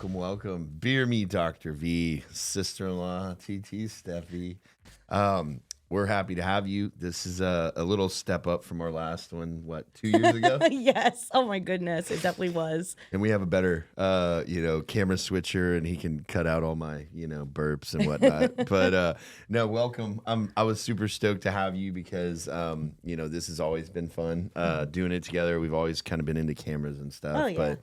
welcome. Beer me, Dr. V, sister-in-law, TT Steffi. We're happy to have you. This is a little step up from our last one, 2 years ago? Yes. Oh my goodness. It definitely was. And we have a better, camera switcher, and he can cut out all my, burps and whatnot. But no, welcome. I was super stoked to have you because, this has always been fun doing it together. We've always kind of been into cameras and stuff. Oh, yeah.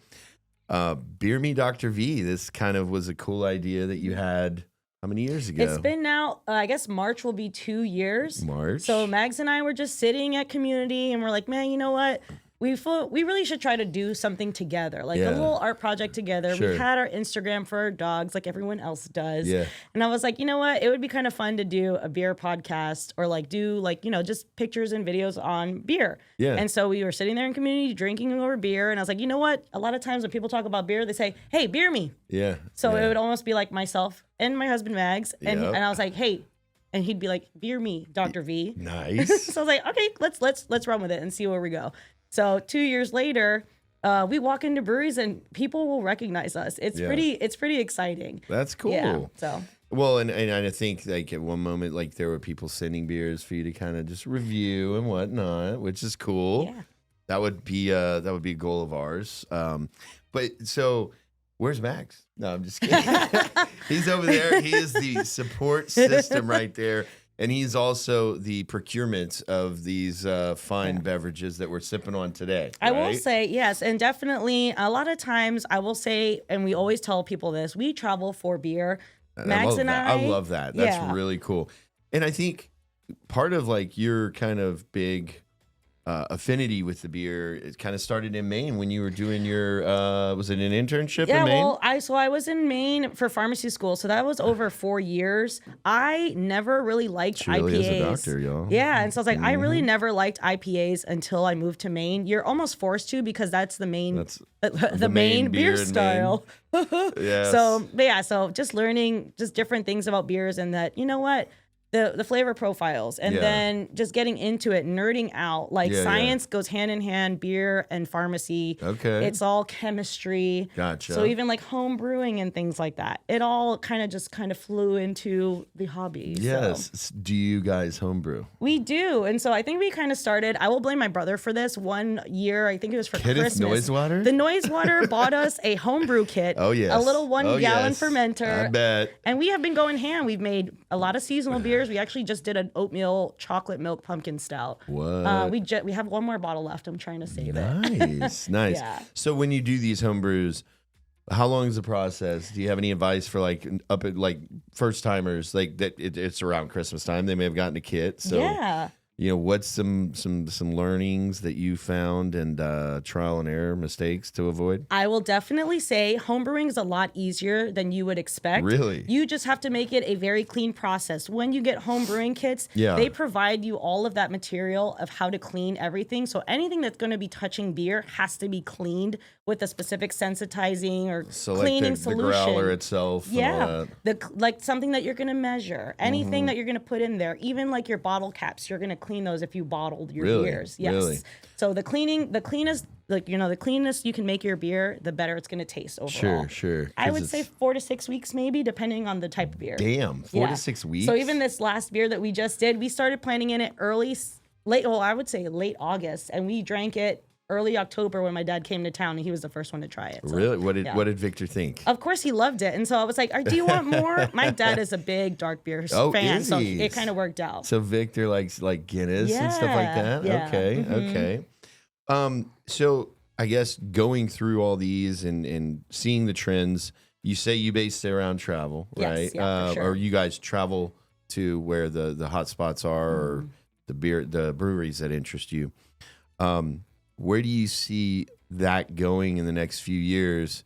But Beer Me, Dr. V, this kind of was a cool idea that you had. How many years ago? It's been now, I guess March will be 2 years. March. So Mags and I were just sitting at community and we're like, man, you know what? We really should try to do something together, like a little art project together. Sure. We had our Instagram for our dogs like everyone else does. Yeah. And I was like, you know what? It would be kind of fun to do a beer podcast or just pictures and videos on beer. Yeah. And so we were sitting there in community drinking over beer. And I was like, you know what? A lot of times when people talk about beer, they say, hey, beer me. Yeah. So yeah. it would almost be like myself and my husband Mags. And I was like, hey, and he'd be like, beer me, Dr. V. Nice. So I was like, okay, let's run with it and see where we go. So 2 years later, we walk into breweries and people will recognize us. It's pretty exciting. That's cool. Yeah, so. Well, and I think like at one moment, like there were people sending beers for you to kind of just review and whatnot, which is cool. Yeah. That would be a goal of ours. But so where's Max? No, I'm just kidding. He's over there. He is the support system right there. And he's also the procurement of these fine beverages that we're sipping on today. I will say, yes, and definitely a lot of times I will say, and we always tell people this, we travel for beer. Max and I love that. That's really cool. And I think part of like your kind of big affinity with the beer, it kind of started in Maine when you were doing your was it an internship in Maine? Well, I was in Maine for pharmacy school, so that was over 4 years. I never really liked She really IPAs. is a doctor, y'all. Yeah, and so I was like, I really never liked IPAs until I moved to Maine. You're almost forced to because that's the main the main beer style. Yes. So just learning just different things about beers and that, you know what? The flavor profiles and then just getting into it, nerding out. Like science goes hand in hand, beer and pharmacy. Okay. It's all chemistry. Gotcha. So even like home brewing and things like that. It all kind of flew into the hobby. Yes. So. Do you guys homebrew? We do. And so I think we kind of started, I will blame my brother for this. 1 year, I think it was for Christmas. Noise Water? The Noise Water bought us a homebrew kit. Oh, yes. A little 1 gallon fermenter. I bet. And we have been going ham. We've made a lot of seasonal beers. We actually just did an oatmeal chocolate milk pumpkin stout. What? We have one more bottle left. I'm trying to save it. Nice. Yeah. So when you do these home brews, how long is the process? Do you have any advice for like first timers? Like that it's around Christmas time. They may have gotten a kit. So yeah. What's some learnings that you found and trial and error mistakes to avoid? I will definitely say homebrewing is a lot easier than you would expect. Really? You just have to make it a very clean process. When you get home brewing kits, they provide you all of that material of how to clean everything. So anything that's going to be touching beer has to be cleaned with a specific sensitizing or cleaning solution. The growler itself. Yeah, like something that you're going to measure. Anything that you're going to put in there, even like your bottle caps, you're going to clean those if you bottled your beers. Yes. Really? So the cleanest you can make your beer, the better it's going to taste overall. Sure. I would say 4 to 6 weeks maybe, depending on the type of beer. Damn, 4 to 6 weeks? So even this last beer that we just did, we started planning in it late August, and we drank it early October when my dad came to town, and he was the first one to try it. So, really? What did Victor think? Of course, he loved it. And so I was like, do you want more? My dad is a big dark beer fan, so it kind of worked out. So Victor likes like Guinness and stuff like that? Yeah. Okay. So I guess going through all these and seeing the trends, you say you base it around travel, right? Yes, yeah, for sure. Or you guys travel to where the hot spots are or the breweries that interest you. Where do you see that going in the next few years?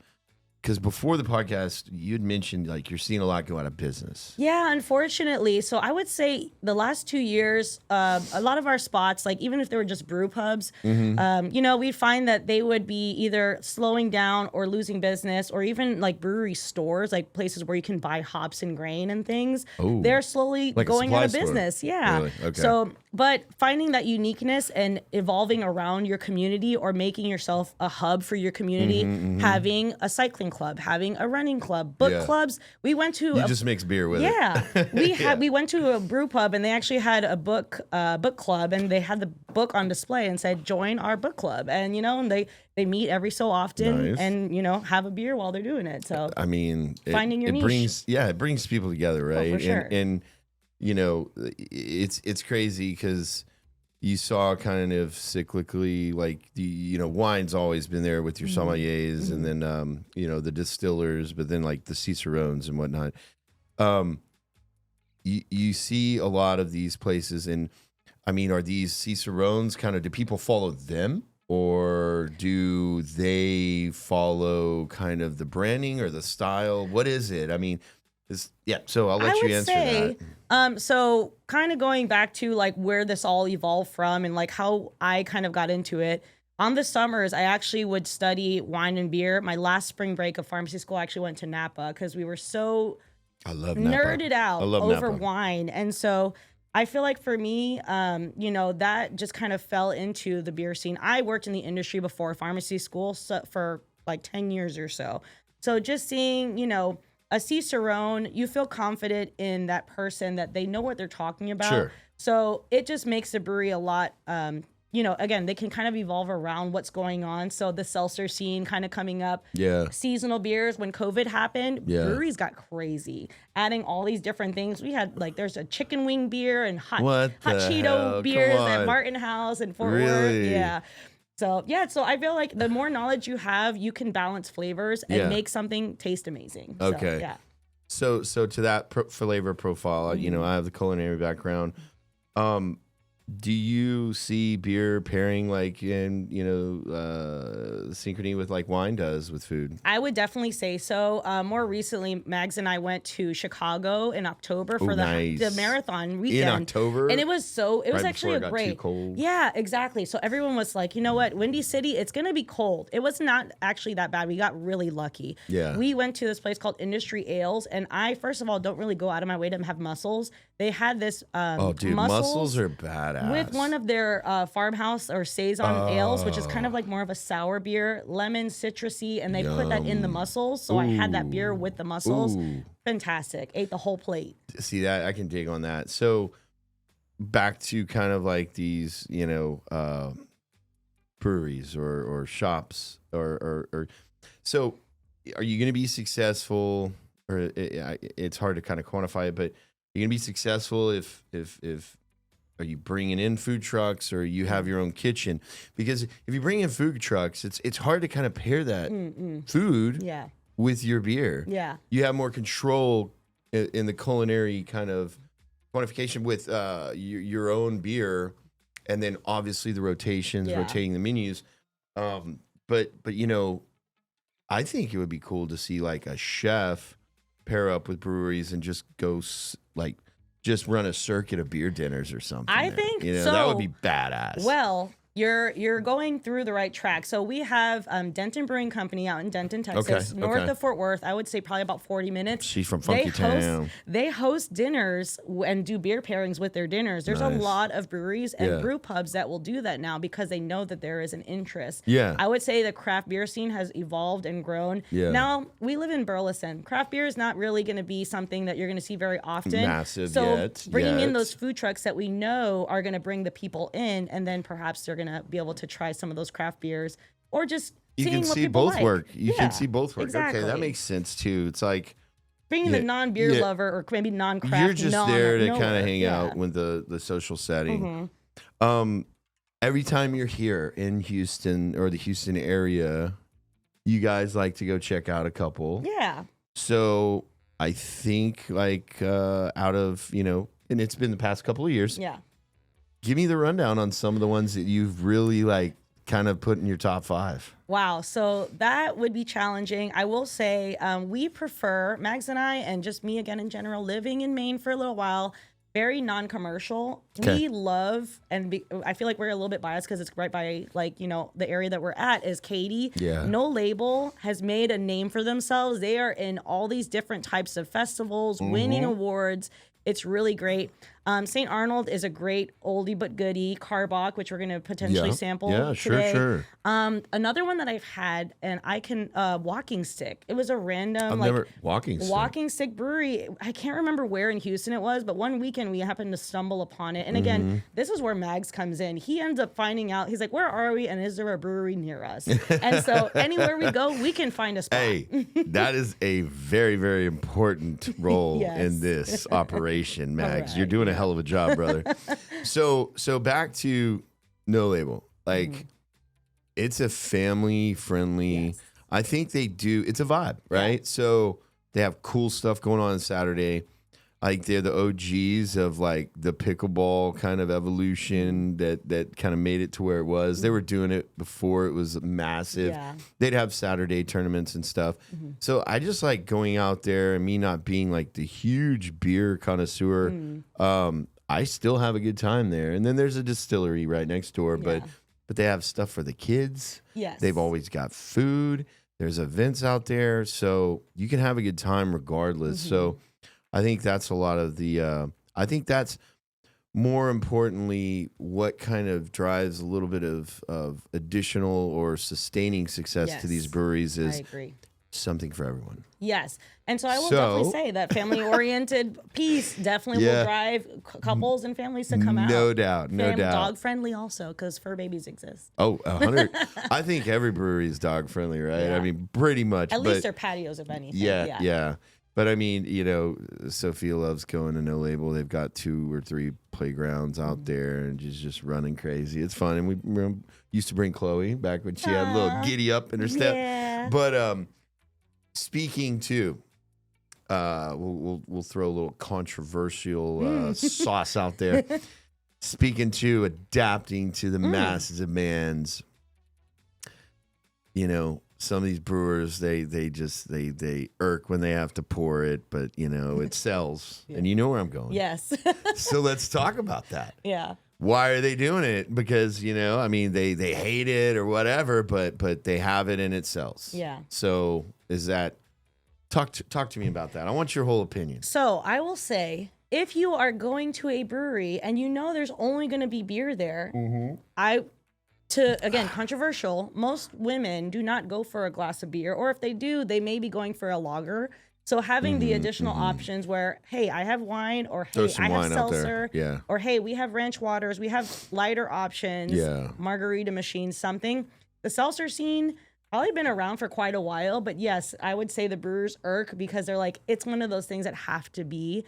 Because before the podcast, you had mentioned like you're seeing a lot go out of business. Yeah, unfortunately. So I would say the last 2 years, a lot of our spots, like even if they were just brew pubs, we'd find that they would be either slowing down or losing business, or even like brewery stores, like places where you can buy hops and grain and things. They're slowly like going out of store. business. Yeah. Really? Okay. So, but finding that uniqueness and evolving around your community or making yourself a hub for your community, having a cycling club, having a running club, book clubs. We went to You just mix beer with it. We went to a brew pub and they actually had a book club, and they had the book on display and said, join our book club. And, and they meet every so often and, have a beer while they're doing it. So, I mean, finding your niche. It brings people together, right? For sure. And it's crazy because you saw kind of cyclically, like wine's always been there with your sommeliers and then, the distillers, but then like the cicerones and whatnot. You see a lot of these places, and I mean, are these cicerones do people follow them? Or do they follow kind of the branding or the style? What is it? I mean, so I'll let you answer that. So kind of going back to like where this all evolved from and like how I kind of got into it. On the summers, I actually would study wine and beer. My last spring break of pharmacy school, I actually went to Napa because we were so nerded out over wine. And so I feel like for me, that just kind of fell into the beer scene. I worked in the industry before pharmacy school for like 10 years or so. So just seeing, a Cicerone, you feel confident in that person that they know what they're talking about. Sure. So it just makes the brewery a lot, again, they can kind of evolve around what's going on. So the seltzer scene kind of coming up. Yeah. Seasonal beers. When COVID happened, breweries got crazy. Adding all these different things. We had there's a chicken wing beer and hot Cheeto beers at Martin House and Fort Worth. Yeah. So I feel like the more knowledge you have, you can balance flavors and make something taste amazing. Okay. So to that flavor profile, I have the culinary background. Do you see beer pairing like in synchrony with like wine does with food? I would definitely say so. More recently, Mags and I went to Chicago in October for the marathon weekend. In October, and it was actually a great. Too cold. Yeah, exactly. So everyone was like, you know what, Windy City, it's gonna be cold. It was not actually that bad. We got really lucky. Yeah, we went to this place called Industry Ales, and I first of all don't really go out of my way to have mussels. They had this. Mussels are badass. With one of their farmhouse or saison ales, which is kind of like more of a sour beer, lemon, citrusy, and they put that in the mussels. So I had that beer with the mussels. Fantastic. Ate the whole plate. See that? I can dig on that. So back to kind of like these, breweries or shops or so are you going to be successful, or it's hard to kind of quantify it, but you're going to be successful if are you bringing in food trucks or you have your own kitchen? Because if you bring in food trucks, it's hard to kind of pair that food with your beer. Yeah. You have more control in the culinary kind of quantification with your own beer, and then obviously the rotating the menus. But I think it would be cool to see like a chef pair up with breweries and just go just run a circuit of beer dinners or something. I think so. That would be badass. Well, you're going through the right track. So we have Denton Brewing Company out in Denton, Texas, north of Fort Worth. I would say probably about 40 minutes. She's from Funky Town. They host dinners and do beer pairings with their dinners. There's a lot of breweries and brew pubs that will do that now because they know that there is an interest. Yeah. I would say the craft beer scene has evolved and grown. Yeah. Now, we live in Burleson. Craft beer is not really going to be something that you're going to see very often. Massive So bringing in those food trucks that we know are going to bring the people in, and then perhaps they're going to be able to try some of those craft beers, or just you can see both work. You can see both work. Exactly. Okay, that makes sense too. It's like bringing the non-beer lover or maybe non-craft. You're just there to kind of hang out with the social setting. Every time you're here in Houston or the Houston area, you guys like to go check out a couple. Yeah. So I think like out of and it's been the past couple of years. Yeah. Give me the rundown on some of the ones that you've really like kind of put in your top 5. Wow. So that would be challenging. I will say we prefer, Mags and I, and just me again in general, living in Maine for a little while, very non-commercial. Okay. We love, and I feel like we're a little bit biased because it's right by the area that we're at is Katy. Yeah. No Label has made a name for themselves. They are in all these different types of festivals, winning awards. It's really great. St. Arnold is a great oldie but goodie. Carbach, which we're going to potentially sample sure, today. Another one that I've had, and I can Walking Stick. It was a random walking stick brewery. I can't remember where in Houston it was, but one weekend we happened to stumble upon it. And again, this is where Mags comes in. He ends up finding out. He's like, "Where are we? And is there a brewery near us?" And so anywhere we go, we can find a spot. Hey, that is a very, very important role in this operation, Mags. Right. You're doing a hell of a job, brother. So back to No Label. Like, it's a family friendly. I think they do. It's a vibe, right? So they have cool stuff going on Saturday. Like, they're the OGs of like the pickleball kind of evolution that kind of made it to where it was. They were doing it before it was massive. Yeah. They'd have Saturday tournaments and stuff. So I just like going out there, and me not being like the huge beer connoisseur. I still have a good time there. And then there's a distillery right next door, but they have stuff for the kids. Yes. They've always got food. There's events out there, so you can have a good time regardless. So I think that's a lot of the I think that's more importantly what kind of drives a little bit of additional or sustaining success to these breweries is I agree. something for everyone. Yes. And so I will definitely say that family-oriented piece definitely will drive couples and families to come out. No doubt. Dog-friendly also, because fur babies exist. Oh, 100. I think every brewery is dog-friendly, right? Yeah. I mean, pretty much. At least their patios, if anything. Yeah. But I mean, you know, Sophia loves going to No Label. They've got 2 or 3 playgrounds out there, and she's just running crazy. It's fun. And we used to bring Chloe back when she had a little giddy up in her step. Yeah. But speaking to, we'll throw a little controversial sauce out there. Speaking to adapting to the masses demands, you know, some of these brewers, they irk when they have to pour it, but you know, it sells. And you know where I'm going. Yes. So let's talk about that. Yeah. Why are they doing it? Because, you know, I mean, they hate it or whatever, but they have it and it sells. Yeah. So is that talk to me about that. I want your whole opinion. So I will say, if you are going to a brewery and you know there's only going to be beer there, again, controversial, most women do not go for a glass of beer, or if they do, they may be going for a lager. So having the additional options where, hey, I have wine, or hey, I have seltzer, or hey, we have ranch waters, we have lighter options, margarita machines, something. The seltzer scene probably been around for quite a while, but yes, I would say the brewers irk because they're like, it's one of those things that have to be.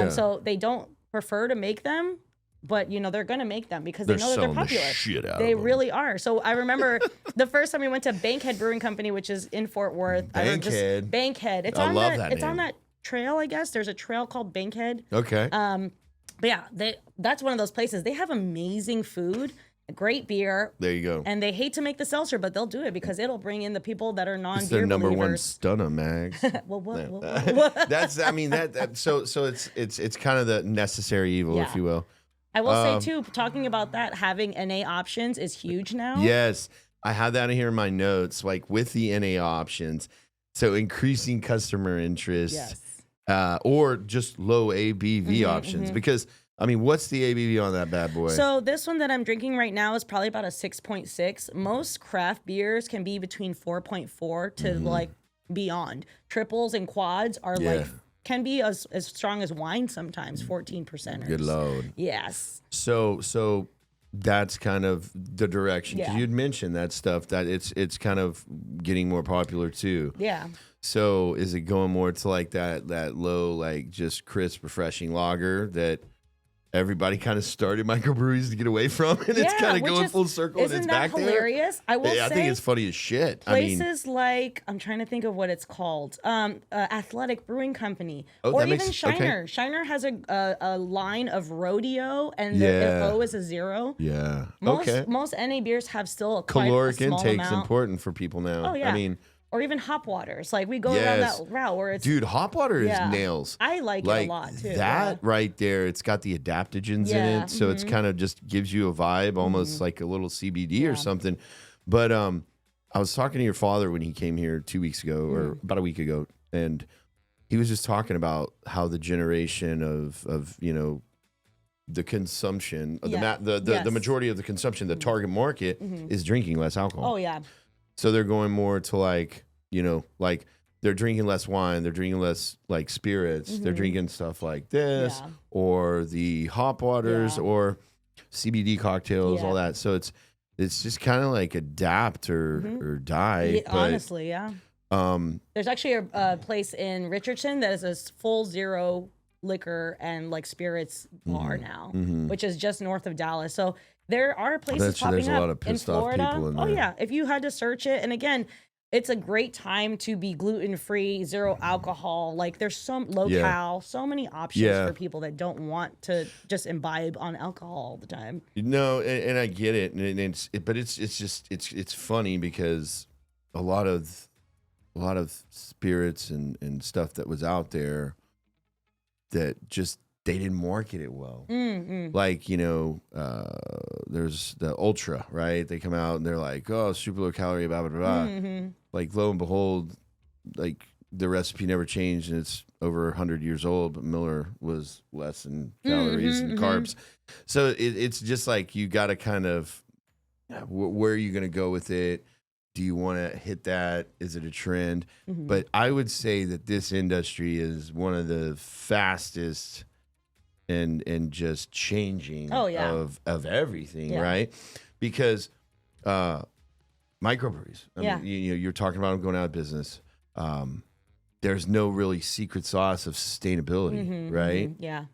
So they don't prefer to make them, but you know they're gonna make them because they know that they're popular. The shit out they of them. really are. So I remember the first time we went to Bankhead Brewing Company, which is in Fort Worth. Bankhead. It's on that trail, I guess. There's a trail called Bankhead. Okay. But yeah, that's one of those places. They have amazing food, great beer. There you go. And they hate to make the seltzer, but they'll do it because it'll bring in the people that are non-beer It's their number believers. one stunner, Mags. What? That's, I mean, so it's kind of the necessary evil, if you will. I will say too, talking about that, having NA options is huge now. Yes, I have that in here in my notes, like with the NA options. So increasing customer interest, or just low ABV options, because I mean, what's the ABV on that bad boy? So this one that I'm drinking right now is probably about a 6.6. Most craft beers can be between 4.4 to like beyond. Triples and quads are like can be as strong as wine sometimes, 14%. Good Lord. Yes. So that's kind of the direction. Yeah. You'd mentioned that stuff, that it's kind of getting more popular too. Yeah. So is it going more to like that low, like just crisp, refreshing lager that everybody kind of started microbreweries to get away from, and it's kind of going full circle and it's back there? Isn't that hilarious? I will say, I think it's funny as shit. Places like, I'm trying to think of what it's called, Athletic Brewing Company, or even Shiner. Okay. Shiner has a line of rodeo, and the O is a 0. Yeah. Most NA beers have still quite caloric a small intake's amount. important for people now. Oh yeah. I mean, or even hop waters. Like we go around that route where it's... Dude, hop water is nails. I like it a lot too. That right there, it's got the adaptogens in it. So it's kind of just gives you a vibe, almost like a little CBD or something. But I was talking to your father when he came here 2 weeks ago, or about a week ago, and he was just talking about how the generation of you know, the consumption, Yeah. the majority of the consumption, the target market is drinking less alcohol. Oh yeah. So they're going more to like, like they're drinking less wine, they're drinking less like spirits, they're drinking stuff like this or the hop waters or CBD cocktails, all that. So it's just kind of like adapt or die. But, honestly, there's actually a place in Richardson that is a full zero liquor and like spirits bar now, which is just north of Dallas. So there are places popping there's up a lot of pissed in Florida. off people in there. Oh yeah, if you had to search it, and again, it's a great time to be gluten-free, zero alcohol. Like there's some low-cal, so many options for people that don't want to just imbibe on alcohol all the time. No, and I get it, but it's just it's funny because a lot of spirits and stuff that was out there that just they didn't market it well. Like, there's the Ultra, right? They come out and they're like, oh, super low calorie, blah, blah, blah. Like, lo and behold, like, the recipe never changed and it's over 100 years old, but Miller was less in calories and carbs. So it's just like you got to kind of, where are you going to go with it? Do you want to hit that? Is it a trend? But I would say that this industry is one of the fastest and just changing of everything, right? Because microbreweries, I mean, you're talking about them going out of business. There's no really secret sauce of sustainability, right? Yeah.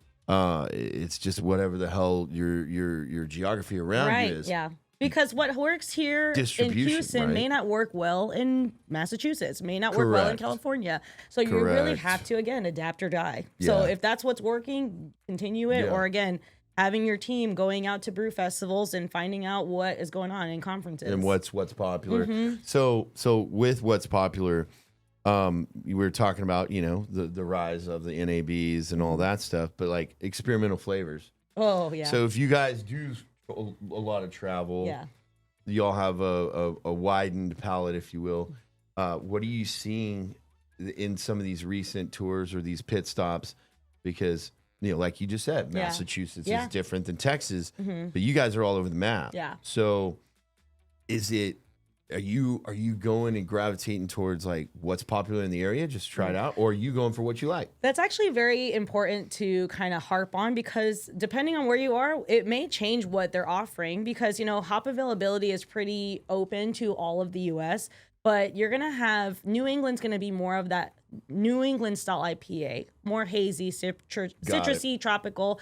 It's just whatever the hell your geography around you is. Yeah. Because what works here in Houston may not work well in Massachusetts, may not work well in California. So you really have to, again, adapt or die. So if that's what's working, continue it. Or again, having your team going out to brew festivals and finding out what is going on in conferences. And what's popular. So with what's popular, we were talking about, the rise of the NABs and all that stuff, but like experimental flavors. Oh, yeah. So if you guys do a lot of travel, y'all have a widened palette, if you will. What are you seeing in some of these recent tours or these pit stops? Because like you just said, Massachusetts is different than Texas, but you guys are all over the map. So are you going and gravitating towards like what's popular in the area, just try it out, or are you going for what you like? That's actually very important to kind of harp on, because depending on where you are, it may change what they're offering, because hop availability is pretty open to all of the US, but you're going to have New England's going to be more of that New England style IPA, more hazy, citrusy, tropical.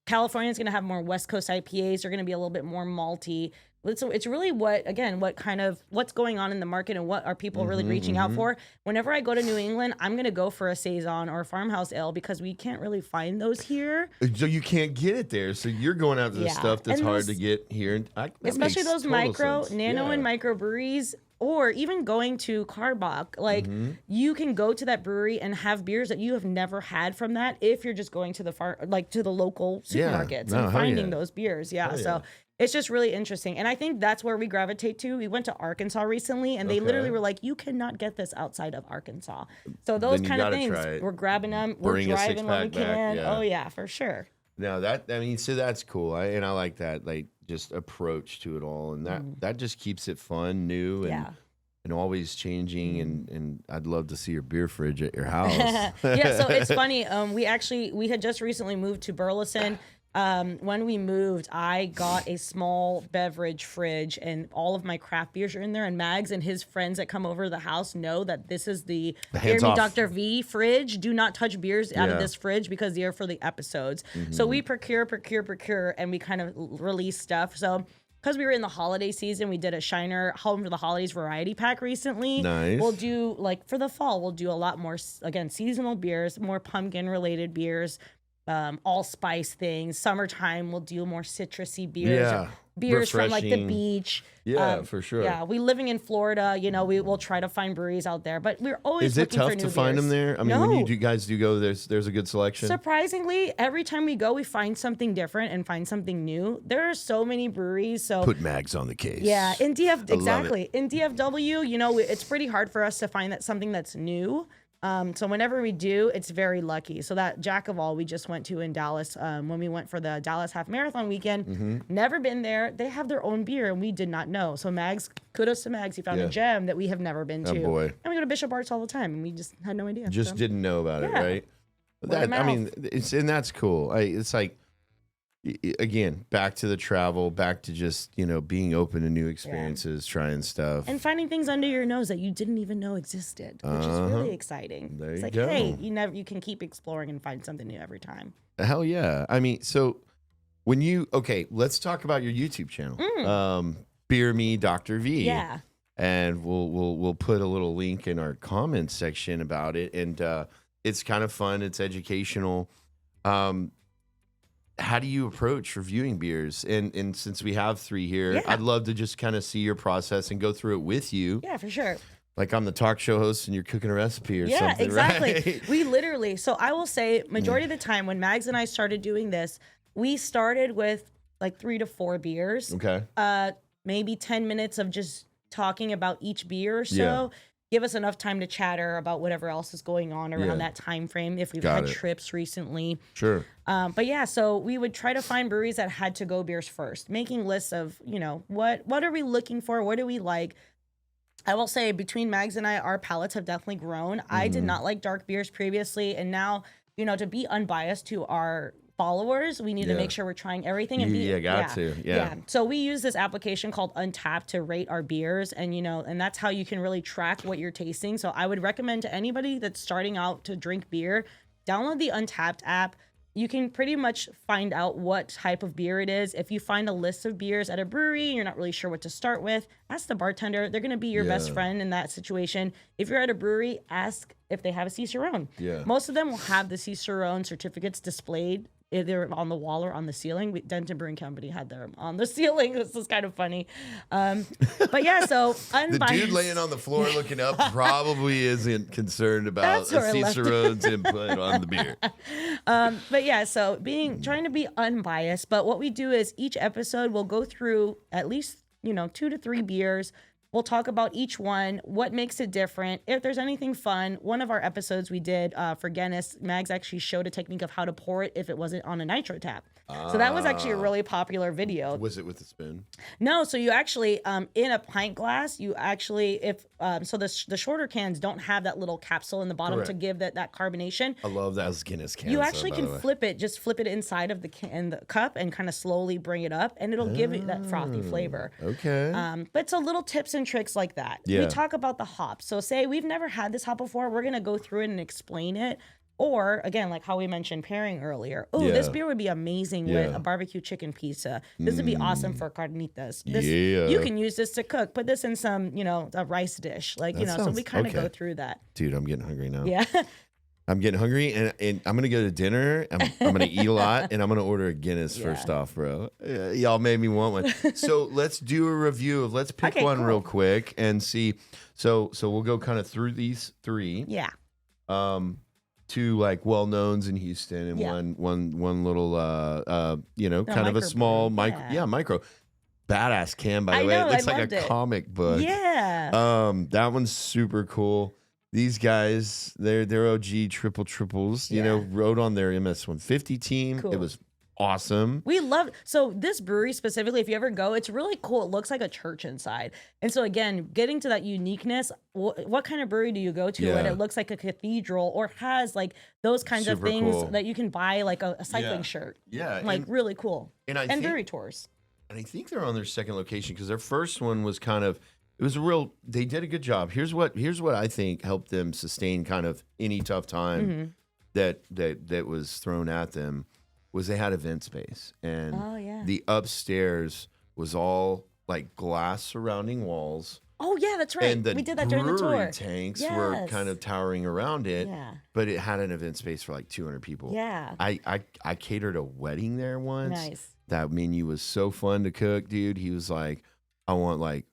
California's going to have more West Coast IPAs. They're going to be a little bit more malty. So it's really what's going on in the market and what are people really reaching out for. Whenever I go to New England, I'm going to go for a Saison or a farmhouse ale, because we can't really find those here. So you can't get it there. So you're going after the stuff that's hard to get here. Especially those nano and micro breweries, or even going to Karbach. Like you can go to that brewery and have beers that you have never had from that if you're just going to the local supermarkets and finding those beers. So it's just really interesting. And I think that's where we gravitate to. We went to Arkansas recently, and they literally were like, you cannot get this outside of Arkansas. So those kind of things, we're grabbing them. We're driving when we can. Oh, yeah, for sure. No, so that's cool. I like that, like, just approach to it all. And that just keeps it fun, new, and always changing. And I'd love to see your beer fridge at your house. So it's funny. We had just recently moved to Burleson. When we moved, I got a small beverage fridge, and all of my craft beers are in there. And Mags and his friends that come over to the house know that this is the Hear Me Dr. V fridge. Do not touch beers out of this fridge, because they are for the episodes. So we procure, and we kind of release stuff. So because we were in the holiday season, we did a Shiner Home for the Holidays variety pack recently. Nice. We'll do, like, for the fall, we'll do a lot more, again, seasonal beers, more pumpkin-related beers. Allspice things. Summertime, we'll do more citrusy beers. Beers from like the beach. For sure. Yeah, we living in Florida, we will try to find breweries out there, but we're always looking for new beers. Is it tough to find them there? I mean, when you guys do go, there's a good selection. Surprisingly, every time we go, we find something different and find something new. There are so many breweries. So put Mags on the case. Yeah, in DFW, it's pretty hard for us to find something that's new. So whenever we do, it's very lucky. So that Jack of All we just went to in Dallas, when we went for the Dallas Half Marathon weekend, never been there. They have their own beer and we did not know. So Mags, kudos to Mags, he found a gem that we have never been to. Boy. And we go to Bishop Arts all the time and we just had no idea. Just didn't know about it, right? Word of That, I mean, mouth. and that's cool. It's like, again, back to the travel, back to just, being open to new experiences, trying stuff. And finding things under your nose that you didn't even know existed, which is really exciting. There it's you like, go. hey, you can keep exploring and find something new every time. Hell yeah. I mean, so let's talk about your YouTube channel. Beer Me Dr. V. Yeah. And we'll put a little link in our comments section about it. And it's kind of fun. It's educational. How do you approach reviewing beers? And since we have 3 here, I'd love to just kind of see your process and go through it with you. Yeah, for sure. Like I'm the talk show host and you're cooking a recipe or something, exactly. right? We literally, so I will say majority of the time when Mags and I started doing this, we started with like 3 to 4 beers. Okay. Maybe 10 minutes of just talking about each beer or so. Yeah. Give us enough time to chatter about whatever else is going on around that time frame if we've had trips recently. Sure. But yeah, so we would try to find breweries that had to go beers first, making lists of, what are we looking for? What do we like? I will say between Mags and I, our palates have definitely grown. I did not like dark beers previously. And now, to be unbiased to our followers, we need to make sure we're trying everything. And got to. Yeah. So we use this application called Untapped to rate our beers. And, and that's how you can really track what you're tasting. So I would recommend to anybody that's starting out to drink beer, download the Untapped app. You can pretty much find out what type of beer it is. If you find a list of beers at a brewery, you're not really sure what to start with, ask the bartender. They're going to be your best friend in that situation. If you're at a brewery, ask if they have a Cicerone. Yeah. Most of them will have the Cicerone certificates displayed either on the wall or on the ceiling. Denton Brewing Company had them on the ceiling. This is kind of funny. But yeah, so unbiased. The dude laying on the floor looking up probably isn't concerned about a Cicerone's input on the beer. But yeah, so trying to be unbiased. But what we do is each episode we'll go through at least 2 to 3 beers. We'll talk about each one, what makes it different. If there's anything fun, one of our episodes we did for Guinness, Mags actually showed a technique of how to pour it if it wasn't on a nitro tap. So that was actually a really popular video. Was it with a spoon? No, so you actually, in a pint glass, you actually, so the shorter cans don't have that little capsule in the bottom to give that carbonation. I love those Guinness cans. You actually can flip it inside of the cup and kind of slowly bring it up, and it'll give it that frothy flavor. Okay. But it's a little tips and tricks like that. We talk about the hops. So say we've never had this hop before, we're going to go through it and explain it. Or again, like how we mentioned pairing earlier. Oh, this beer would be amazing with a barbecue chicken pizza. This would be awesome for carnitas. You can use this to cook. Put this in some, a rice dish. So we kind of go through that. Dude, I'm getting hungry now. Yeah. I'm getting hungry, and I'm gonna go to dinner. I'm gonna eat a lot, and I'm gonna order a Guinness first off, bro. Y'all made me want one. So let's do a review of. Let's pick one real quick and see. So we'll go kind of through these 3. Yeah. 2 like well knowns in Houston, and one little kind of a small micro. Badass can, by the way. It looks like a comic book. Yeah. That one's super cool. These guys, they're OG triples, rode on their MS-150 team. Cool. It was awesome. We love so this brewery specifically, if you ever go, it's really cool. It looks like a church inside. And so again, getting to that uniqueness, what kind of brewery do you go to and it looks like a cathedral or has like those kinds of things that you can buy like a cycling shirt. Yeah. Like really cool. And brewery tours. And I think they're on their second location because their first one was they did a good job. Here's what I think helped them sustain kind of any tough time that was thrown at them was they had event space. And the upstairs was all like glass surrounding walls. Oh yeah, that's right. And we did that during the tour. Tanks were kind of towering around it. Yeah. But it had an event space for like 200 people. Yeah. I catered a wedding there once. Nice. That menu was so fun to cook, dude. He was like, I want like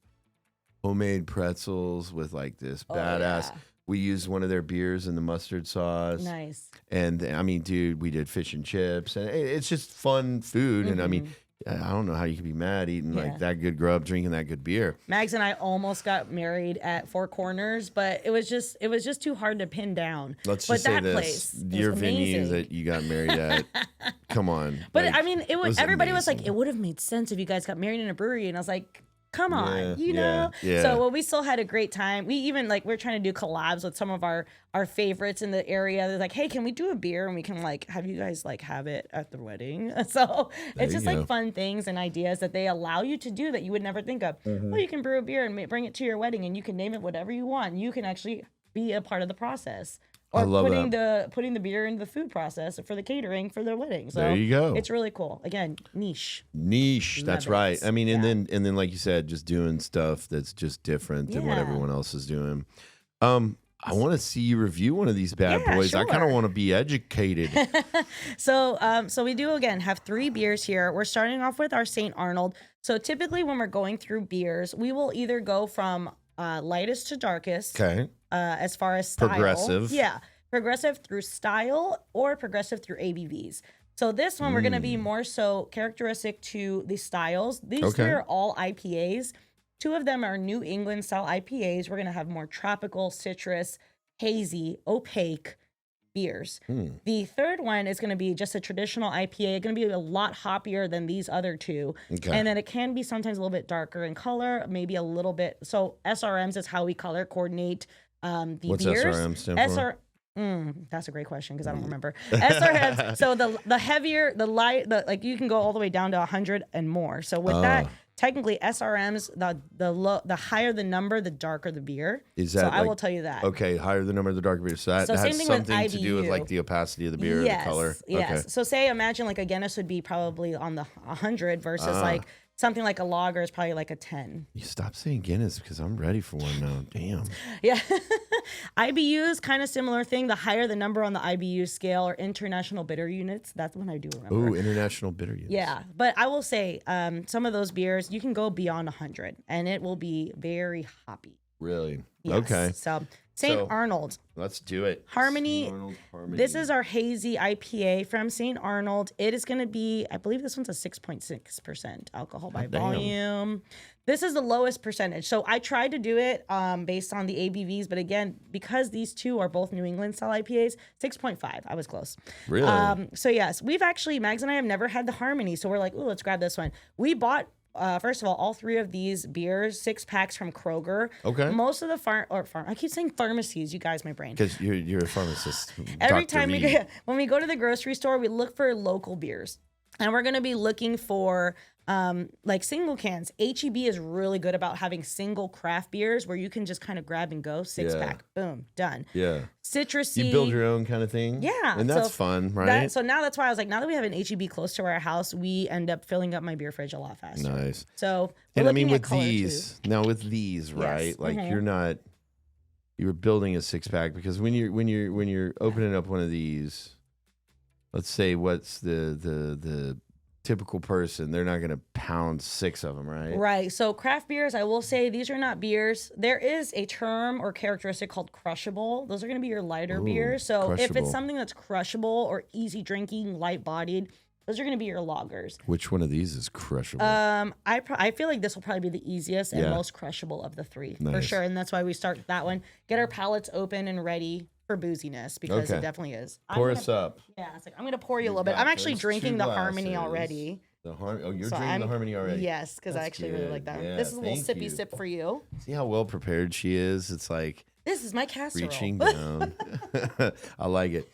homemade pretzels with like this badass. Yeah. We used one of their beers in the mustard sauce. Nice. And I mean, dude, we did fish and chips, and it's just fun food. And I mean, I don't know how you could be mad eating Yeah. like that good grub, drinking that good beer. Mags and I almost got married at Four Corners, but it was just too hard to pin down. Let's but just say that this: place was your venue amazing. that you got married at. Come on, But like, I mean, it was everybody was like, amazing. it would have made sense if you guys got married in a brewery, and I was like, come on, Yeah, you yeah, know. yeah. So well, we still had a great time. We even like we're trying to do collabs with some of our favorites in the area. They're like, hey, can we do a beer and we can like have you guys like have it at the wedding? So it's just you go. like fun things and ideas that they allow you to do that you would never think of. Well, you can brew a beer and bring it to your wedding, and you can name it whatever you want. You can actually be a part of the process. I Or love putting the beer into the food process for the catering for their wedding. So There you go. It's really cool. Again, niche. Niche. That's Love right. it. I mean, Yeah. and then like you said, just doing stuff that's just different than what Yeah. everyone else is doing. I want to see you review one of these bad Yeah, boys. I kind of sure. want to be educated. So we do again have 3 beers here. We're starting off with our St. Arnold. So typically when we're going through beers, we will either go from lightest to darkest. Okay. As far as style. Progressive. Yeah. Progressive through style or progressive through ABVs. So this one, we're going to be more so characteristic to the styles. These Okay. 3 are all IPAs. 2 of them are New England style IPAs. We're going to have more tropical, citrus, hazy, opaque beers. The third one is going to be just a traditional IPA. Going to be a lot hoppier than these other 2. Okay. And then it can be sometimes a little bit darker in color, maybe a little bit. So SRMs is how we color coordinate the What's beers. SRM stand for? That's a great question because I don't remember. SRMs. So the heavier, the light, like you can go all the way down to 100 and more. So with that, technically SRMs, the higher the number, the darker the beer. Is so that I like- will tell you that. Okay, higher the number, the darker beer. So that So same has thing with something to do with IBU. like the opacity of the beer, Yes. the color. Yes. Okay. So say imagine like a Guinness would be probably on the 100 versus like something like a lager is probably like a 10. You stop saying Guinness because I'm ready for one now. Damn. Yeah. IBUs, kind of similar thing. The higher the number on the IBU scale or international bitter units, that's one I do remember. Ooh, international bitter units. Yeah, but I will say some of those beers, you can go beyond 100 and it will be very hoppy. Really? Yes. Okay. So St. So- Arnold. Let's do it. Harmony. St. Arnold Harmony. This is our hazy IPA from St. Arnold. It is going to be, I believe this one's a 6.6% alcohol by damn. volume. This is the lowest percentage. So I tried to do it based on the ABVs, but again, because these 2 are both New England style IPAs, 6.5. I was close. Really? So yes, we've actually, Mags and I have never had the Harmony. So we're like, ooh, let's grab this one. We bought first of all 3 of these beers, 6 packs from Kroger. Okay. Most of the farm, I keep saying pharmacies, you guys, my brain. Because you're a pharmacist. Every Dr. time Reed. when we go to the grocery store, we look for local beers. And we're going to be looking for like single cans. HEB is really good about having single craft beers where you can just kind of grab and go, 6-pack, boom, done. Yeah. Citrusy. You build your own kind of thing. Yeah. And that's so fun, right? So now that's why I was like, now that we have an HEB close to our house, we end up filling up my beer fridge a lot faster. Nice. So we're And I mean, looking at with color, these, now with these, right? Like mhm. you're building a 6-pack because when you're opening up one of these, let's say what's the typical person, they're not going to pound 6 of them, right? Right. So craft beers, I will say these are not beers. There is a term or characteristic called crushable. Those are going to be your lighter Ooh, beers. So if crushable. it's something that's crushable or easy drinking, light bodied, those are going to be your lagers. Which one of these is crushable? I feel like this will probably be the easiest and Yeah. most crushable of the 3 for Nice. sure. And that's why we start that one. Get our palates open and ready for booziness because Okay. it definitely is. Pour us up. Yeah, it's like I'm going to pour you a little bit. got I'm actually those drinking 2 the Harmony glasses. already. You're So drinking the Harmony already. Yes, because I That's actually really good. like that. Yeah, This is a little thank sippy you. sip for you. See how well prepared she is? It's like This is my casserole. reaching down. I like it.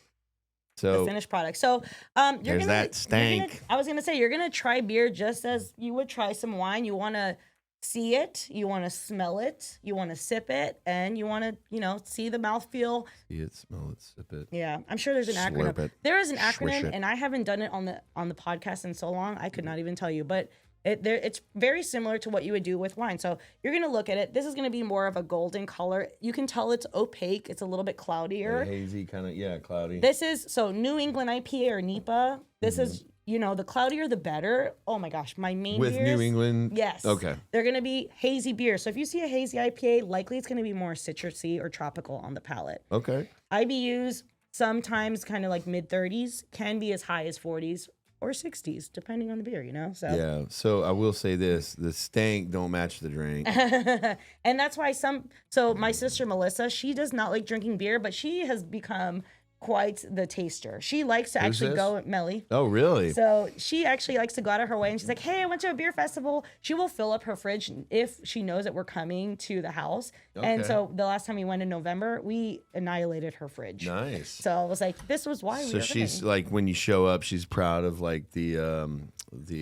The So finished product. So you're There's gonna, that stank. I was gonna say you're gonna try beer just as you would try some wine. You want to see it, you want to smell it, you want to sip it, and you want to see the mouthfeel. see it, smell it, sip it. Yeah, I'm sure there's an Slurp acronym. it. There is an Swish acronym, it. and I haven't done it on the podcast in so long. I could not even tell you, but it's very similar to what you would do with wine. So you're gonna look at it. This is gonna be more of a golden color. You can tell it's opaque. It's a little bit cloudier. Hazy kind of, cloudy. This is so New England IPA or NEPA. This is the cloudier the better. Oh my gosh, my main With beers, New England. yes, Okay. they're gonna be hazy beer. So if you see a hazy IPA, likely it's gonna be more citrusy or tropical on the palate. Okay. IBUs sometimes kind of like mid 30s, can be as high as 40s. or 60s, depending on the beer, you know? So Yeah. So I will say this: the stank don't match the drink. and that's why so my sister Melissa, she does not like drinking beer, but she has become quite the taster. She likes to Who's actually this? go Melly. Oh, really? So she actually likes to go out of her way, and she's like, "Hey, I went to a beer festival." She will fill up her fridge if she knows that we're coming to the house. And Okay. so the last time we went in November, we annihilated her fridge. Nice. So I was like, "This was why we So were she's coming." like, when you show up, she's proud of like the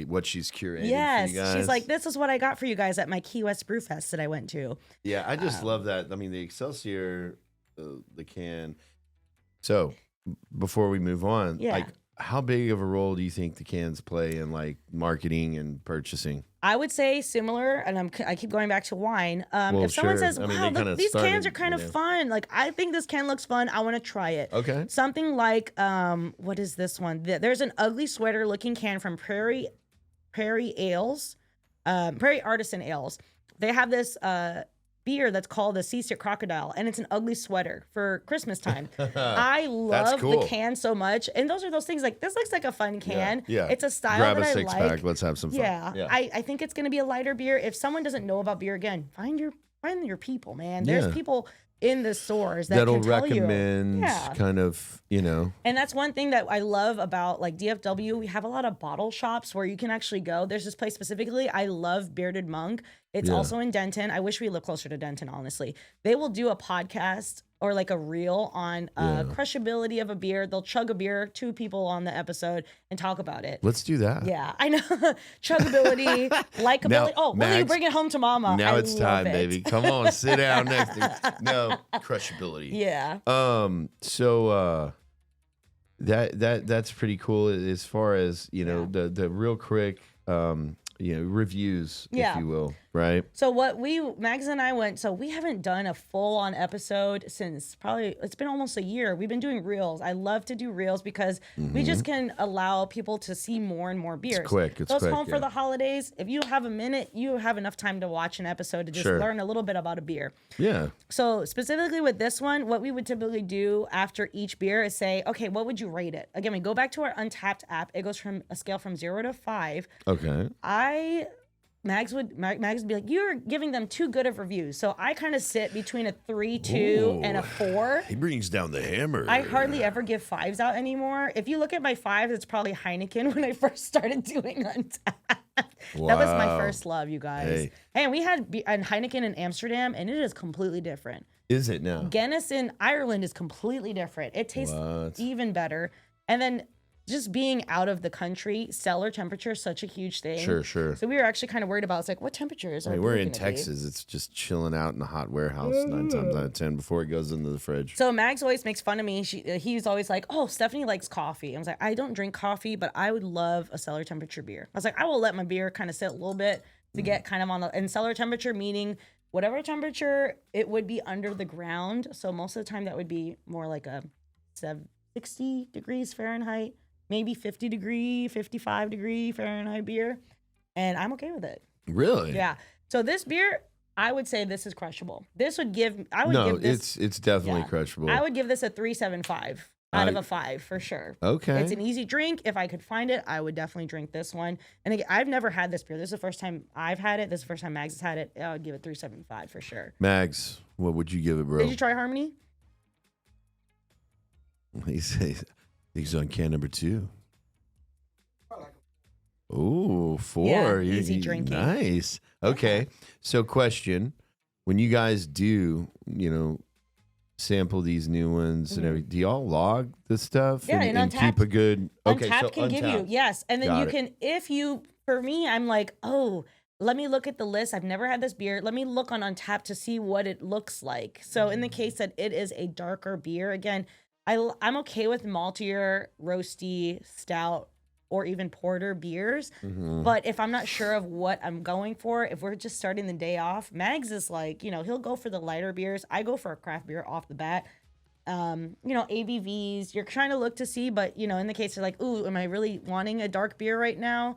what she's curated. Yes, for you guys. she's like, "This is what I got for you guys at my Key West Brew Fest that I went to." Yeah, I just love that. I mean, the Excelsior, the can. So before we move on, Yeah. like, how big of a role do you think the cans play in like marketing and purchasing? I would say similar, and I keep going back to wine. Well, If someone sure. says, I mean, "Wow, they kinda these cans started, are kind of you know. fun," like I think this can looks fun, I want to try it. Okay. Something like what is this one? There's an ugly sweater looking can from Prairie Ales, Prairie Artisan Ales. They have this beer that's called the Seasick Crocodile, and it's an ugly sweater for Christmas time. I love cool. the can so much, and those are those things like this looks like a fun can. Yeah. It's a style Grab that a I six like. pack. Let's have some fun. Yeah, I think it's gonna be a lighter beer. If someone doesn't know about beer, again, find your people, man. There's Yeah. people in the stores that That'll can tell recommend you. Yeah. kind of, you know. And that's one thing that I love about like DFW. We have a lot of bottle shops where you can actually go. There's this place specifically. I love Bearded Monk. It's Yeah. also in Denton. I wish we lived closer to Denton, honestly. They will do a podcast or like a reel on crushability of a beer. They'll chug a beer, 2 people on the episode, and talk about it. Let's do that. Yeah, I know. Chugability, likability. Now, Oh, will you Max, bring it home to mama? Now I it's love time, it. baby. Come on, sit down next to no crushability. Yeah. So that's pretty cool as far as, you know, the real quick you know, reviews, Yeah. if you will, right? So Mags and I went, so we haven't done a full on episode since probably, it's been almost a year. We've been doing reels. I love to do reels because we just can allow people to see more and more beers. It's quick. It's Goes quick. home for the holidays. If you have a minute, you have enough time to watch an episode to just Sure. learn a little bit about a beer. Yeah. So specifically with this one, what we would typically do after each beer is say, okay, what would you rate it? Again, we go back to our Untapped app. It goes from a scale from 0 to 5. Okay. Mags would be like, you're giving them too good of reviews. So I kind of sit between a 3, 2, and a 4. He brings down the hammer. I hardly ever give 5s out anymore. If you look at my 5s, it's probably Heineken when I first started doing Untapped. That was my Wow. first love, you guys. Hey. And we had Heineken in Amsterdam, and it is completely different. Is it now? Guinness in Ireland is completely different. It tastes What? even better. And then just being out of the country, cellar temperature is such a huge thing. Sure. So we were actually kind of worried about, it's like, what temperature is I our mean, we're beer in gonna be? Texas. It's just chilling out in a hot warehouse 9 times out of 10 before it goes into the fridge. So Mags always makes fun of me. He's always like, oh, Stephanie likes coffee. I was like, I don't drink coffee, but I would love a cellar temperature beer. I was like, I will let my beer kind of sit a little bit to get kind of on and cellar temperature, meaning whatever temperature it would be under the ground. So most of the time that would be more like a 60 degrees Fahrenheit, maybe 50 degree, 55 degree Fahrenheit beer. And I'm okay with it. Really? Yeah. So this beer, I would say this is crushable. This would give, I would No, give this. it's definitely Yeah. crushable. I would give this a 3.75 out of a 5 for sure. Okay. It's an easy drink. If I could find it, I would definitely drink this one. And again, I've never had this beer. This is the first time I've had it. This is the first time Mags has had it. I would give it 3.75 for sure. Mags, what would you give it, bro? Did you try Harmony? He's on can number 2. Ooh, 4. Yeah, easy drinking. Nice. Okay. So question, when you guys do, you know, sample these new ones and everything, do y'all log the stuff Yeah, and and keep Untapped- a good Untapped can give you, Untapped. yes. And then Got you it. can, if you, for me, I'm like, oh, let me look at the list. I've never had this beer. Let me look on Untapped to see what it looks like. So in the case that it is a darker beer, again, I'm okay with maltier, roasty, stout, or even porter beers. But if I'm not sure of what I'm going for, if we're just starting the day off, Mags is like, you know, he'll go for the lighter beers. I go for a craft beer off the bat. You know, ABVs, you're trying to look to see, but you know, in the case of like, ooh, am I really wanting a dark beer right now?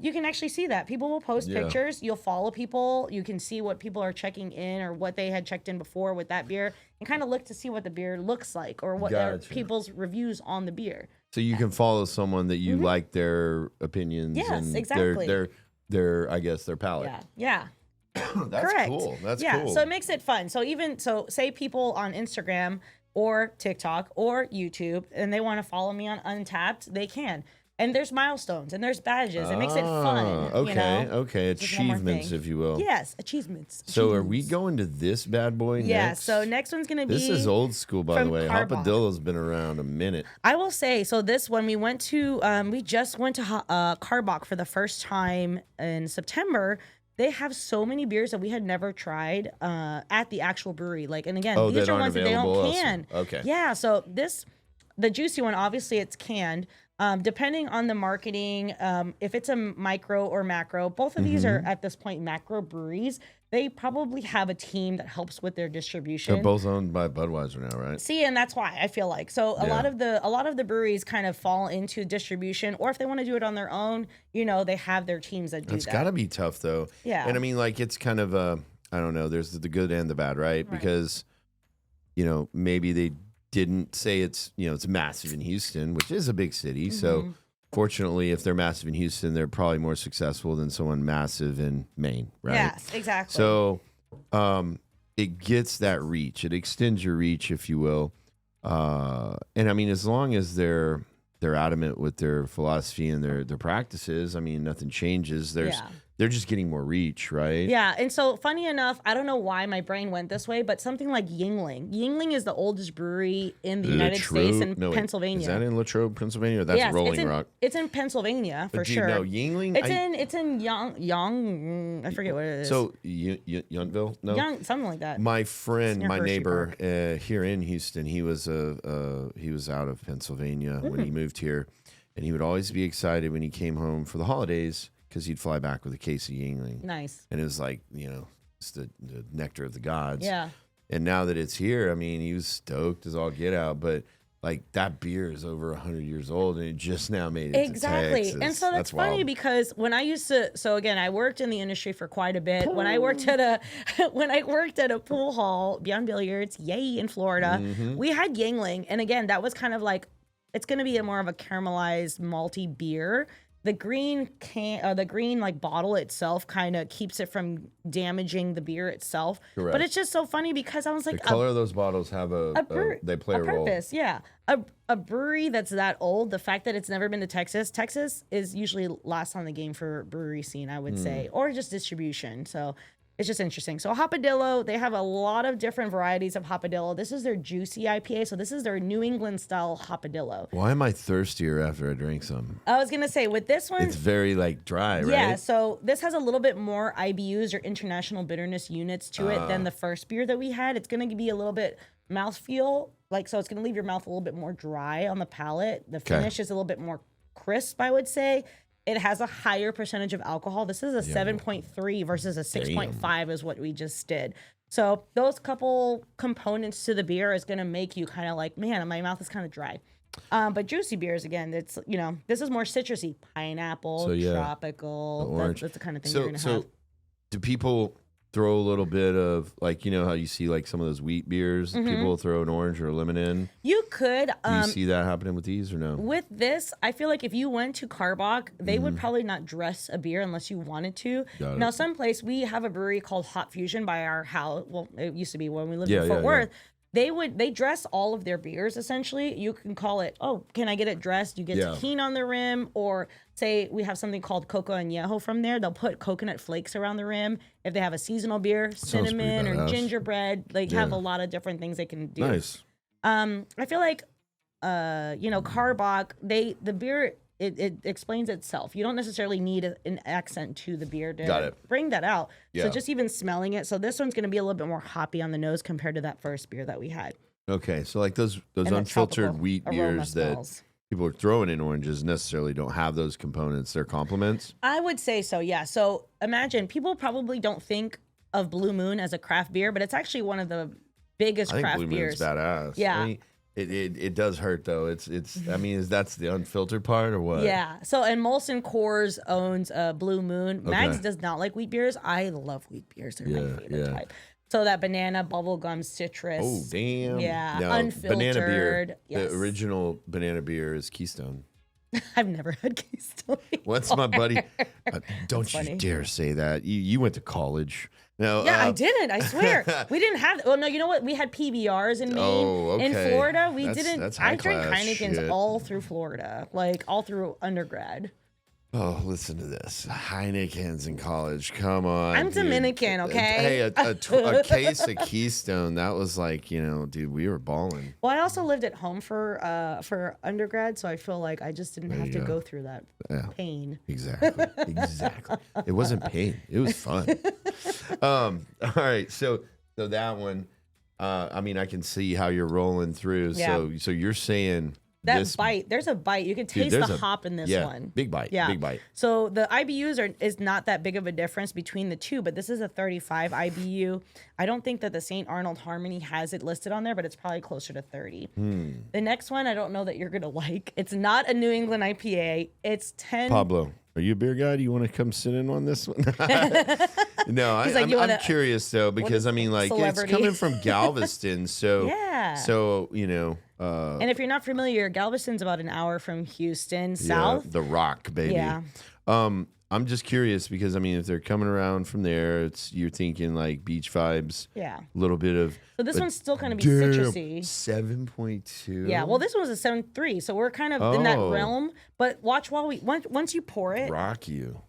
You can actually see that. People will post Yeah. pictures. You'll follow people. You can see what people are checking in or what they had checked in before with that beer and kind of look to see what the beer looks like or what are Gotcha. people's reviews on the beer. So you can follow someone that you like their opinions Yes, and exactly. their I guess their palate. Yeah. That's Correct. cool. That's yeah. cool. So it makes it fun. So say people on Instagram or TikTok or YouTube and they want to follow me on Untapped, they can. And there's milestones and there's badges. It makes it fun. Okay, you know? okay. Just one more Achievements, thing. if you will. Yes, achievements. So are we going to this bad boy Yeah, next? so next one's going to be... This is old school, by the from way. Carbach. Hopadillo's been around a minute. I will say, so this one, we just went to Carbach for the first time in September. They have so many beers that we had never tried at the actual brewery. Like, and again, these are ones that they don't can. Okay. Yeah, so the juicy one, obviously it's canned. Depending on the marketing, if it's a micro or macro, both of these are at this point macro breweries. They probably have a team that helps with their distribution. They're both owned by Budweiser now, right? See, and that's why I feel like a lot of the breweries kind of fall into distribution, or if they want to do it on their own, they have their teams that do that. It's got to be tough though. Yeah. And I mean, like, it's kind of I don't know. There's the good and the bad, right? Because maybe they didn't say it's massive in Houston, which is a big city. So fortunately, if they're massive in Houston, they're probably more successful than someone massive in Maine, right? Yes, exactly. So it gets that reach. It extends your reach, if you will. And I mean, as long as they're adamant with their philosophy and their practices, I mean, nothing changes. They're just getting more reach, right? Yeah, and so funny enough, I don't know why my brain went this way, but something like Yingling. Yingling is the oldest brewery in the United States in Pennsylvania. Is that in Latrobe, Pennsylvania? Or that's Rolling Rock. It's in Pennsylvania for sure. No, Yingling. It's in Young. I forget what it is. So Yountville? No, Young, something like that. My friend, my Hershey neighbor here in Houston, he was out of Pennsylvania when he moved here, and he would always be excited when he came home for the holidays because he'd fly back with a case of Yingling. Nice. And it was like, it's the nectar of the gods. Yeah. And now that it's here, I mean, he was stoked as all get out, but like that beer is over 100 years old and it just now made it to Texas. And so that's funny wild. Because when I used to, so again, I worked in the industry for quite a bit. When I worked at a pool hall, Beyond Billiards, in Florida, we had Yingling. And again, that was kind of like, it's going to be more of a caramelized malty beer. The green like bottle itself kind of keeps it from damaging the beer itself. Correct. But it's just so funny because I was like, the color of those bottles have they play a role. Purpose, yeah. A brewery that's that old, the fact that it's never been to Texas is usually last on the game for brewery scene, I would say, or just distribution. So it's just interesting. So Hopadillo, they have a lot of different varieties of Hopadillo. This is their juicy IPA. So this is their New England style Hopadillo. Why am I thirstier after I drink some? I was going to say with this one, it's very like dry, right? Yeah. So this has a little bit more IBUs or international bitterness units to it than the first beer that we had. It's going to be a little bit mouthfeel. So it's going to leave your mouth a little bit more dry on the palate. The finish is a little bit more crisp, I would say. It has a higher percentage of alcohol. This is a 7.3 versus a 6.5 is what we just did. So those couple components to the beer is going to make you kind of like, man, my mouth is kind of dry. But juicy beers, again, it's, this is more citrusy. Pineapple, tropical. Orange. That's the kind of thing you're going to have. Do people throw a little bit of, like, how you see like some of those wheat beers, people will throw an orange or a lemon in? You could. Do you see that happening with these or no? With this, I feel like if you went to Carbach, they would probably not dress a beer unless you wanted to. Now, someplace, we have a brewery called Hot Fusion by our house. Well, it used to be when we lived in Fort Worth. They dress all of their beers, essentially. You can call it, can I get it dressed? You get tahini on the rim, or say we have something called Coco Añejo from there. They'll put coconut flakes around the rim. If they have a seasonal beer, cinnamon or gingerbread, have a lot of different things they can do. Nice. I feel like, Carbach, the beer, it explains itself. You don't necessarily need an accent to the beer to bring that out. Yeah. So just even smelling it. So this one's going to be a little bit more hoppy on the nose compared to that first beer that we had. Okay, so like those unfiltered wheat beers that people are throwing in oranges necessarily don't have those components. They're complements? I would say so, yeah. So imagine, people probably don't think of Blue Moon as a craft beer, but it's actually one of the biggest craft Blue beers. Moon's badass. Yeah. I mean, it does hurt though. It's I mean, that's the unfiltered part or what? Yeah. So and Molson Coors owns Blue Moon. Mags does not like wheat beers. I love wheat beers. They're my favorite type. So that banana, bubblegum, citrus. Oh, damn. Yeah, No, unfiltered. banana beer. Yes. The original banana beer is Keystone. I've never had Keystone. What's my buddy? Don't you funny. dare say that. You went to college. No. Yeah, I didn't. I swear. We didn't have. Well, no, you know what? We had PBRs in Maine. Oh, okay. In Florida, we That's didn't. high I drank class Heinekens shit. all through Florida, like all through undergrad. Oh, listen to this. Heinekens in college. Come on. I'm dude. Dominican, okay? Hey, a case of Keystone. That was like, dude, we were balling. Well, I also lived at home for undergrad, so I feel like I just didn't have to go through that pain. Exactly. Exactly. It wasn't pain. It was fun. All right. So that one, I mean, I can see how you're rolling through. Yeah. So you're saying That bite, there's a bite. You can taste there's the a- hop in this yeah, one. big bite. Yeah. Big bite. So the IBUs is not that big of a difference between the two, but this is a 35 IBU. I don't think that the St. Arnold Harmony has it listed on there, but it's probably closer to 30. The next one, I don't know that you're going to like. It's not a New England IPA. It's 10. Pablo, are you a beer guy? Do you want to come sit in on this one? No, He's like, I'm curious though, because I mean, like, celebrity? it's coming from Galveston, so Yeah. So And if you're not familiar, Galveston's about an hour from Houston, yeah, south. the Rock, baby. Yeah. I'm just curious because I mean, if they're coming around from there, you're thinking like beach vibes. Yeah. A little bit of. So this one's still going to be Damn, citrusy. 7.2. Yeah, well, this one's a 7.3, so we're kind of in that Oh. realm. But watch while once you pour it. Rock you.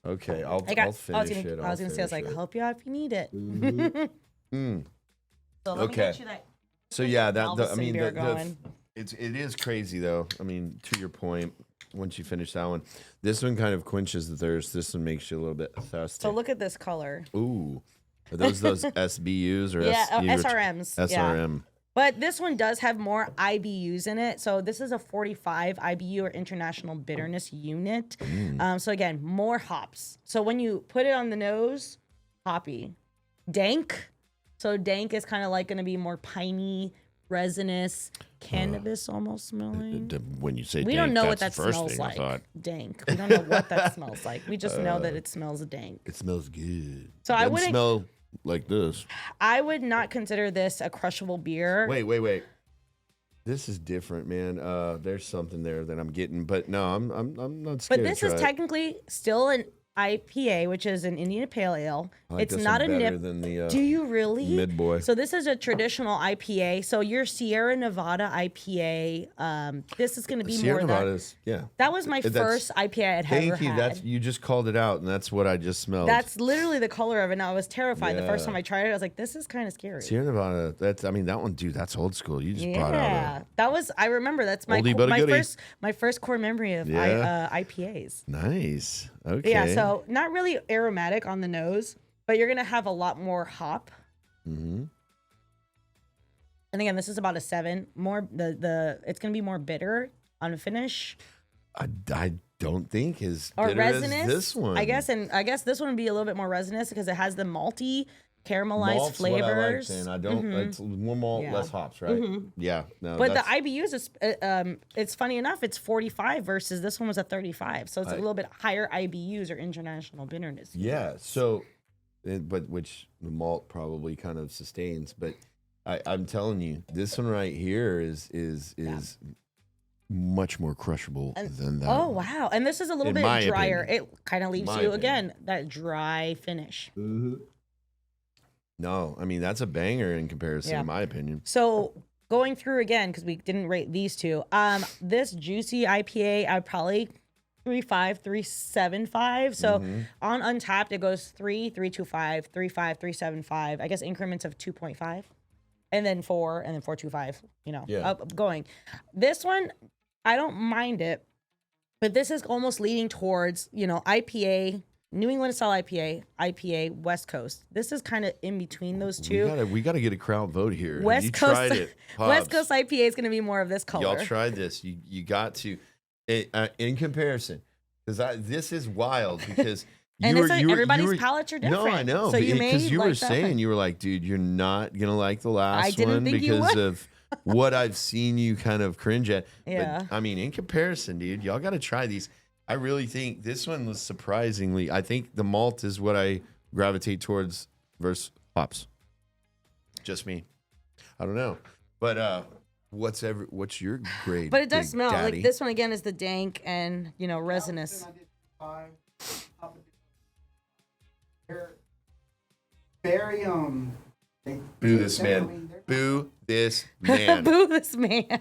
Okay, I'll I finish it. was gonna say, I was like, I'll help you out if you need it. Mm. So let me Okay. get you that. So yeah, I Galveston mean, beer going. it is crazy though. I mean, to your point, once you finish that one, this one kind of quenches the thirst. This one makes you a little bit thirsty. So look at this color. Ooh, are those SBUs or Yeah, S- SRMs. SRM? Yeah. But this one does have more IBUs in it. So this is a 45 IBU or International Bitterness Unit. So again, more hops. So when you put it on the nose, hoppy. Dank. So dank is kind of like going to be more piney, resinous, cannabis almost smelling. When you say We dank, don't know what that's that the first smells thing I like. thought. Dank. We don't know what that smells like. We just know that it smells dank. It smells good. So I Doesn't wouldn't- smell like this. I would not consider this a crushable beer. Wait. This is different, man. There's something there that I'm getting, but no, I'm not scared. But this to is try it. technically still an IPA, which is an Indian Pale Ale. I like It's this not a one better nip. than the Do you really? Mid Boy. So this is a traditional IPA. So your Sierra Nevada IPA. This is going to be Sierra more that. Nevada's, yeah. That was my That's- first IPA I had ever Thank you. had. That's you just called it out, and that's what I just smelled. That's literally the color of it. And I was terrified the first Yeah. time I tried it. I was like, this is kind of scary. Sierra Nevada. That one, dude. That's old school. You just brought out Yeah, that was. I remember that's my Oldie but a goodie. my first core memory of Yeah. IPAs. a nice. Okay. Yeah, so not really aromatic on the nose, but you're gonna have a lot more hop. Mm-hmm. And again, this is about a 7. More it's gonna be more bitter on a finish I don't think as or bitter as resinous. this one. I guess this one would be a little bit more resinous because it has the malty, caramelized Malt's what I like, flavors. man. I don't. It's more malt, Yeah. less hops, right? Yeah. No. But the that's- IBUs is it's funny enough, it's 45 versus this one was a 35, so it's a little bit higher IBUs or international bitterness. Yeah. So, but which the malt probably kind of sustains. But I'm telling you, this one right here is much more crushable than that. Oh one. wow! And this is a little In bit my drier. opinion. It kind of leaves My you opinion. again that dry finish. No, I mean that's a banger in comparison, Yeah. in my opinion. So going through again because we didn't rate these two. This juicy IPA, I'd probably 3.5, 3.75. So on Untapped, it goes 3, 3.25, 3.5, 3.75. I guess increments of 2.5, and then 4, and then 4.25. You know, Yeah. up going. This one, I don't mind it, but this is almost leading towards IPA. New England style IPA, West Coast. This is kind of in between those two. We gotta get a crowd vote here. West you Coast, tried it. West Pops. Coast IPA is going to be more of this color. Y'all tried this. You got to, in comparison, because this is wild because And it's like everybody's palates are No, I different. know. So you may Because you were like that saying one. you were like, dude, you're not gonna like the last didn't one think you because would. of what I've seen you kind of cringe at. Yeah. But I mean, in comparison, dude, y'all got to try these. I really think this one was surprisingly. I think the malt is what I gravitate towards versus hops. Just me. I don't know. But what's your grade? But it does Big smell Daddy? like this one again is the dank and resinous. They're very Boo this man. Boo this man. Boo this man.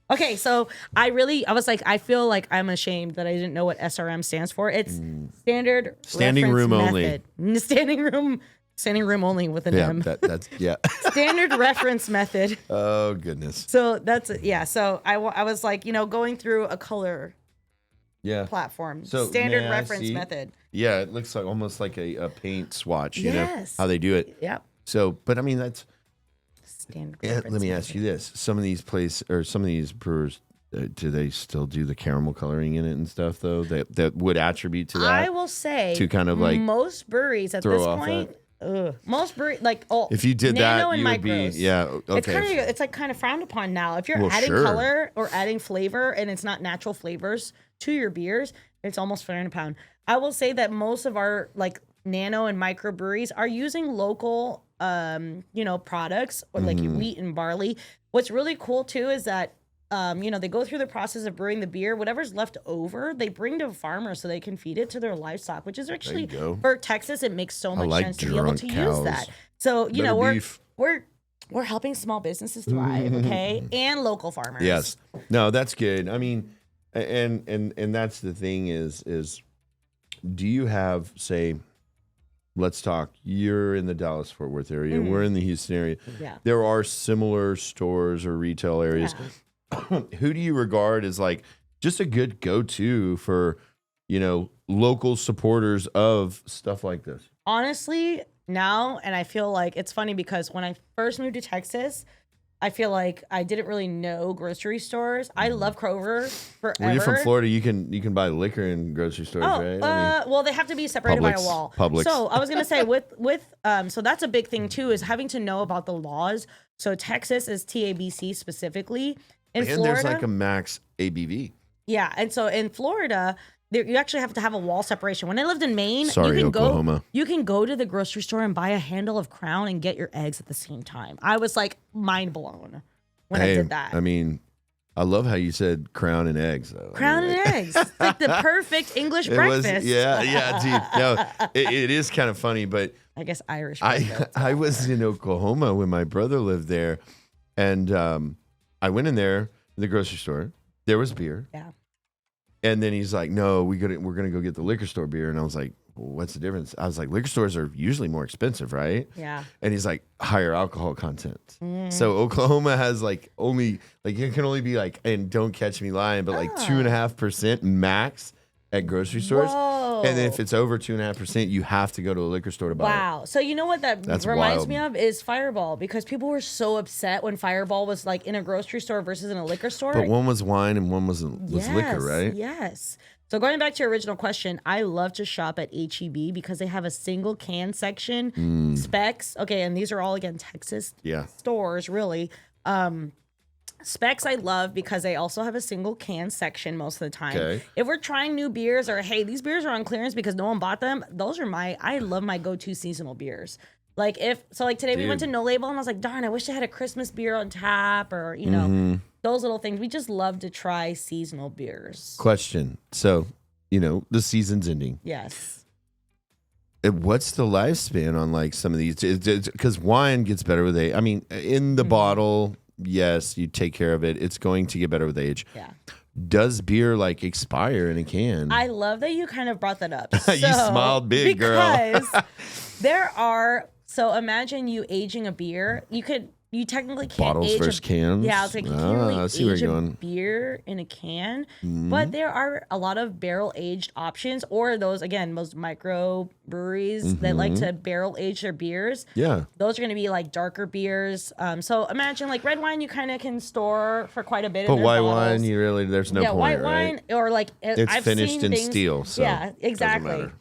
Okay, so I was like, I feel like I'm ashamed that I didn't know what SRM stands for. It's standing room only. Standing room only with an Yeah, M. that's yeah. Standard reference method. Oh goodness. So that's yeah. So I was like, going through a color Yeah. platform. So Standard may I reference see? method. Yeah, it looks like almost like a paint swatch. You know Yes. how they do it. Yep. So, but I mean that's. Standard. Yeah, reference let me method. ask you this: some of these some of these brewers, do they still do the caramel coloring in it and stuff? Though that would attribute to that. I will say to kind of like most breweries at throw this off point. Most breweries if you did nano that, and you would be micros. okay. It's like kind of frowned upon now. If you're Well, adding sure. color or adding flavor and it's not natural flavors to your beers, it's almost frowned upon. I will say that most of our like nano and micro breweries are using local products or like Mm-hmm. wheat and barley. What's really cool too is that they go through the process of brewing the beer. Whatever's left over, they bring to farmers so they can feed it to their livestock, which is actually go. for Texas. It makes so much like sense to be able drunk to use cows. that. So Better beef. we're helping small businesses thrive, okay, and local farmers. Yes, no, that's good. I mean, and that's the thing is do you have say? Let's talk. You're in the Dallas-Fort Worth area. We're in the Houston area. Yeah. There are similar stores or retail areas. Yeah. Who do you regard as like just a good go-to for, local supporters of stuff like this? Honestly, now, and I feel like it's funny because when I first moved to Texas, I feel like I didn't really know grocery stores. I love Kroger forever. When you're from Florida, you can buy liquor in grocery stores, Oh, right? well, they have to be separated by a wall. Publix. So I was gonna say so that's a big thing too, is having to know about the laws. So Texas is TABC specifically. In and Florida, there's like a max ABV. yeah, and so in Florida, you actually have to have a wall separation. When I lived in Maine, Sorry, Oklahoma. You can go to the grocery store and buy a handle of Crown and get your eggs at the same time. I was like mind blown when I did that. I mean, I love how you said crown and eggs, though. Crown and eggs, it's like the perfect English It breakfast. was, yeah, dude. No, it is kind of funny, but I guess Irish breakfast. I was in Oklahoma when my brother lived there, and I went in there, the grocery store. There was beer. Yeah. And then he's like, "No, we're gonna go get the liquor store beer." And I was like, well, "What's the difference?" I was like, "Liquor stores are usually more expensive, right?" Yeah. And he's like, "Higher alcohol content." So Oklahoma has like only like it can only be like, and don't catch me lying, but like 2.5% max at grocery stores. Whoa. And then if it's over 2.5%, you have to go to a liquor store to buy it. Wow. So you know what that That's reminds wild. me of is Fireball, because people were so upset when Fireball was like in a grocery store versus in a liquor store. But one was wine and one was liquor, right? Yes. So going back to your original question, I love to shop at HEB because they have a single can section, Specs. Okay, and these are all again Texas Yeah. stores, really. Specs I love because they also have a single can section most of the time. Okay. If we're trying new beers or hey, these beers are on clearance because no one bought them, those are I love my go-to seasonal beers. Like today we went to Dude. No Label and I was like, darn, I wish I had a Christmas beer on tap or those little things. We just love to try seasonal beers. Question. So, the season's ending. Yes. What's the lifespan on like some of these? Because wine gets better with age. I mean, in the bottle, yes, you take care of it. It's going to get better with age. Yeah. Does beer like expire in a can? I love that you kind of brought that up. You smiled big, girl. Because so imagine you aging a beer. You technically can't Bottles age versus cans? Yeah, it's like you can't really I see where age you're a going. beer in a can. But there are a lot of barrel aged options, or those micro breweries that like to barrel age their beers. Yeah. Those are going to be like darker beers. So imagine like red wine, you kind of can store for quite a bit. But in their white bottles. wine, there's no point, white right? wine or like It's I've finished seen in things, steel, so yeah, doesn't exactly. matter.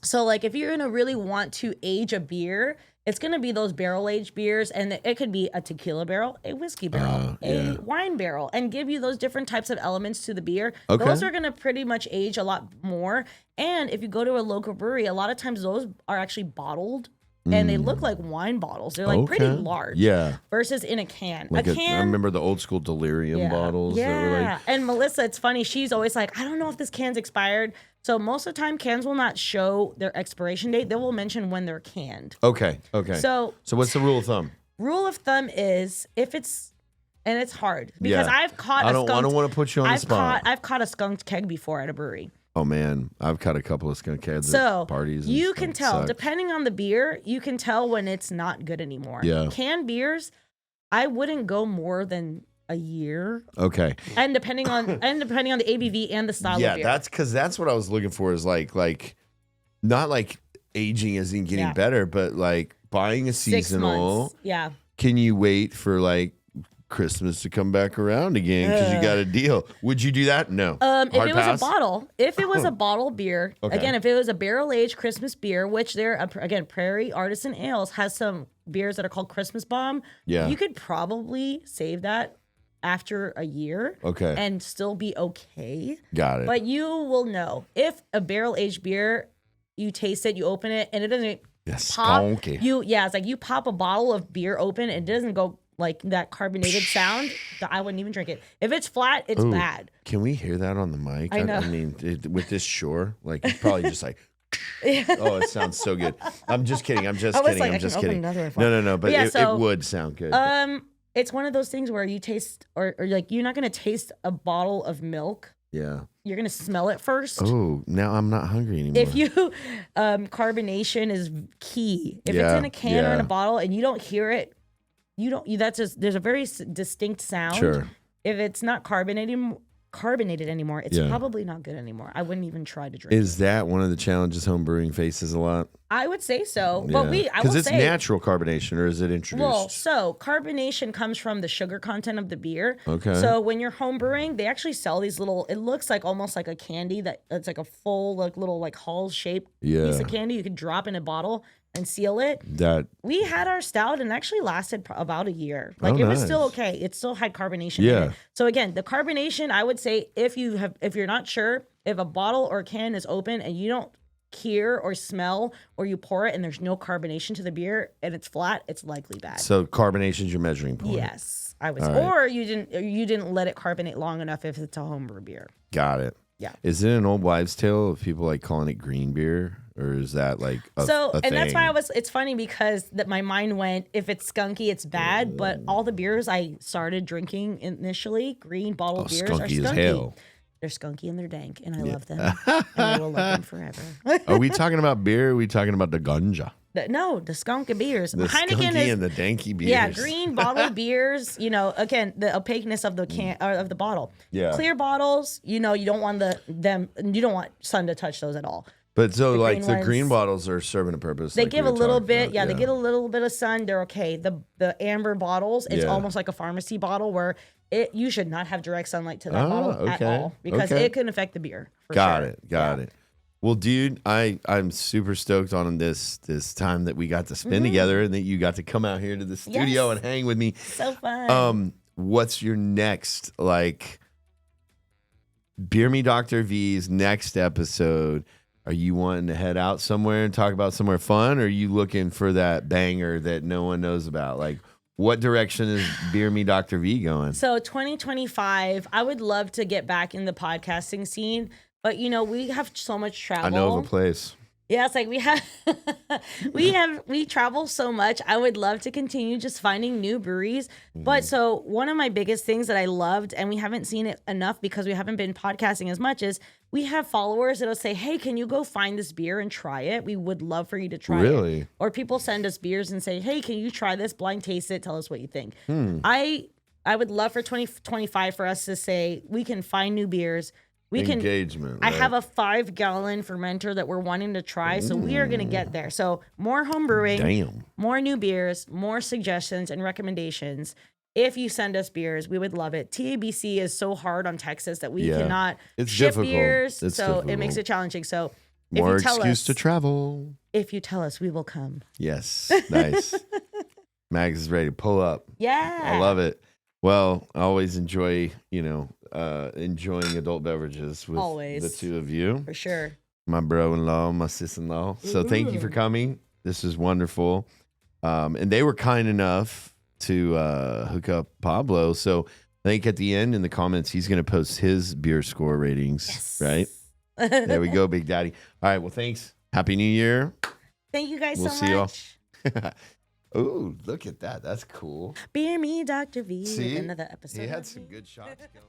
So like if you're gonna really want to age a beer, it's gonna be those barrel aged beers, and it could be a tequila barrel, a whiskey barrel, a wine barrel, and give you those different types of elements to the beer. Okay. Those are gonna pretty much age a lot more. And if you go to a local brewery, a lot of times those are actually bottled and they look like wine bottles. They're like pretty large. Yeah. Versus in a can. Like a can. I remember the old school delirium bottles. Yeah. That were like, And Melissa, it's funny. She's always like, I don't know if this can's expired. So most of the time, cans will not show their expiration date. They will mention when they're canned. Okay. So what's the rule of thumb? Rule of thumb is if it's, and it's hard because I've caught I don't want to put you on the spot. I've caught a skunked keg before at a brewery. Oh man, I've caught a couple of skunk heads at parties. You can tell, depending on the beer, you can tell when it's not good anymore. Yeah. Canned beers, I wouldn't go more than a year. Okay. And depending on the ABV and the style of beer. Yeah, that's what I was looking for is like not like aging isn't getting better, but like buying a 6 seasonal. months. Yeah. Can you wait for like Christmas to come back around again because you got a deal? Would you do that? No. If it was a bottle beer, again, if it was a barrel aged Christmas beer, which again, Prairie Artisan Ales has some beers that are called Christmas Bomb. Yeah. You could probably save that after a year. Okay. And still be okay. Got it. But you will know if a barrel aged beer, you taste it, you open it, and it doesn't pop. Skunky. It's like you pop a bottle of beer open, and it doesn't go like that carbonated sound. I wouldn't even drink it. If it's flat, it's bad. Can we hear that on the mic? I know. I mean, with this Shore, like it's probably just like. Oh, it sounds so good. I'm just kidding. I'm just kidding. No. But it would sound good. It's one of those things where you taste, or like you're not gonna taste a bottle of milk. Yeah. You're gonna smell it first. Oh, now I'm not hungry anymore. If you, carbonation is key. If it's in a can or in a bottle and you don't hear it, there's a very distinct sound. Sure. If it's not carbonated anymore, it's probably not good anymore. I wouldn't even try to drink. Is that one of the challenges home brewing faces a lot? I would say so. But because it's natural carbonation, or is it introduced? Well, so carbonation comes from the sugar content of the beer. Okay. So when you're home brewing, they actually sell these little. It looks like almost like a candy it's like a full little Hall shaped piece of candy you could drop in a bottle and seal it. We had our stout and actually lasted about a year. Like it was still okay. It still had carbonation in it. So again, the carbonation, I would say if you're not sure, if a bottle or can is open and you don't hear or smell, or you pour it and there's no carbonation to the beer and it's flat, it's likely bad. So carbonation's your measuring point. Yes, I would say. Right. Or you didn't let it carbonate long enough if it's a homebrew beer. Got it. Yeah. Is it an old wives' tale of people like calling it green beer? Or is that like a thing? That's why it's funny because my mind went, if it's skunky, it's bad. But all the beers I started drinking initially, green bottled beers, are skunky. As hell. They're skunky and they're dank, and I love them. And I will love them forever. Are we talking about beer? Or are we talking about the ganja? No, the skunky beers. The Heineken skunky and the danky beers. Yeah, green bottled beers. Again, the opaqueness of the can of the bottle. Yeah. Clear bottles. You don't want you don't want sun to touch those at all. But so the green bottles are serving a purpose. They give a little bit, they get a little bit of sun. They're okay. The amber bottles, it's almost like a pharmacy bottle where you should not have direct sunlight to that bottle at all because it can affect the beer. Got it. Well, dude, I'm super stoked on this time that we got to spend together and that you got to come out here to the studio and hang with me. So fun. What's your next Beer Me Dr. V's next episode? Are you wanting to head out somewhere and talk about somewhere fun? Or are you looking for that banger that no one knows about? Like, what direction is Beer Me Dr. V going? So 2025, I would love to get back in the podcasting scene. But, we have so much travel. I know of a place. Yeah, it's like we travel so much. I would love to continue just finding new breweries. But so one of my biggest things that I loved, and we haven't seen it enough because we haven't been podcasting as much, is we have followers that'll say, hey, can you go find this beer and try it? We would love for you to try it. Really? Or people send us beers and say, hey, can you try this? Blind taste it. Tell us what you think. I would love for 2025 for us to say, we can find new beers. Engagement. I have a 5-gallon fermenter that we're wanting to try, so we are going to get there. So more home brewing, more new beers, more suggestions and recommendations. If you send us beers, we would love it. TABC is so hard on Texas that we cannot ship beers, it makes it challenging. So more excuse to travel. If you tell us, we will come. Yes, nice. Mags is ready to pull up. Yeah, I love it. Well, I always enjoy, enjoying adult beverages with the two of you. For sure. My bro-in-law, my sis-in-law. So thank you for coming. This is wonderful. And they were kind enough to hook up Pablo. So I think at the end in the comments, he's going to post his beer score ratings. Yes. Right? There we go, Big Daddy. All right. Well, thanks. Happy New Year. Thank you guys We'll so see y'all. much. Oh, look at that. That's cool. Beer me, Dr. V. See? Another episode. He had of some me. good shots going.